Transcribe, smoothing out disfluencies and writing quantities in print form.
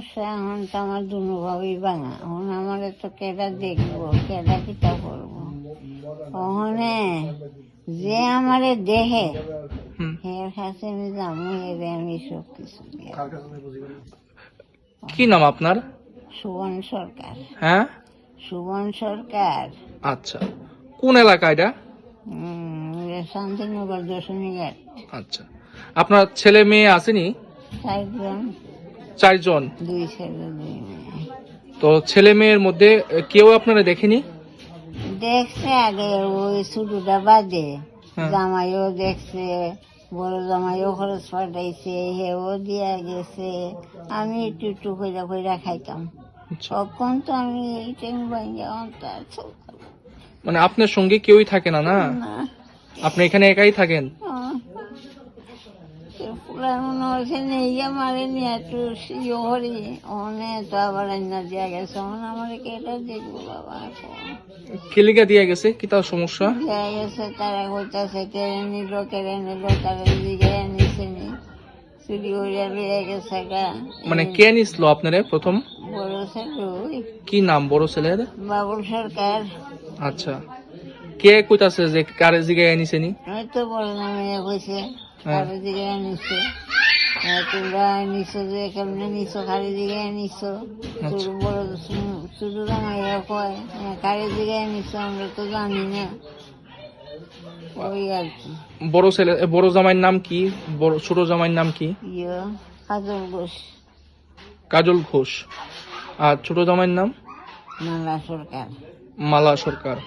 সমস্যা এখন তো আমার দুভাবেই ভাঙা, এখন আমার তো কেটা দেখবো, কেটা কিতা করবো। ওখানে যে আমারে দেহে এর কাছে আমি যাবো, এরে আমি সব কিছু দিয়া। কি নাম আপনার? সুবন সরকার। হ্যাঁ, সুবন সরকার। আচ্ছা। কোন এলাকা এটা? শান্তিনগর দশমীঘাট। আচ্ছা, আপনার ছেলে মেয়ে আসেনি? 4 জন, 4 জন। 2 ছেলে 2 মেয়ে। তো ছেলে মেয়ের মধ্যে কেউ আপনারা দেখেনি? দেখছে আগে ওই ছোটটা বাদে, হ্যাঁ। জামাইও দেখছে, বড় জামাইও খরচ পাঠাইছে, হেও দিয়া গেছে। আমি একটু একটু কইরা কইরা খাইতাম। আচ্ছা। তখন তো আমি এই টাইম ভাঙ্গা অন্তর চলতাম মানে আপনার সঙ্গে কেউই থাকে না? না, না। আপনি এখানে একাই থাকেন? পুরান মনে হচ্ছে নিয়ে মারে নিয়ে একটু ইয়ে করি, অনেক তো আবার রান্না দিয়া গেছে, আমার কেটা দেখবো বাবা। কেলিকা দিয়ে গেছে, কি তার সমস্যা? দিয়া গেছে, তারা কইতাছে কেড়ে নিল তারা দিকে নিছে নি, চুরি করিয়া লইয়া গেছে গা। মানে কে নিছিল আপনারে প্রথম? বড় ছেলে ওই কি নাম বড় ছেলের? বাবুল সরকার। আচ্ছা, কে কইতাছে যে কারে জিগায় নিছেনি? হয়তো বড় নামে কইছে কারো দিকে নিছে, তোমরা নিছো যে কেমনে নিছো, কারি দিকে নিছো। ছোট বড় ছোট জামাইয়া কয় কারি দিকে নিছো, আমরা তো জানি না। ওই আর কি। বড় ছেলে বড় জামাইয়ের নাম কি? ছোট জামাইয়ের নাম কি? কাজল ঘোষ। কাজল ঘোষ। আর ছোট জামাইয়ের নাম? মালা সরকার। মালা সরকার।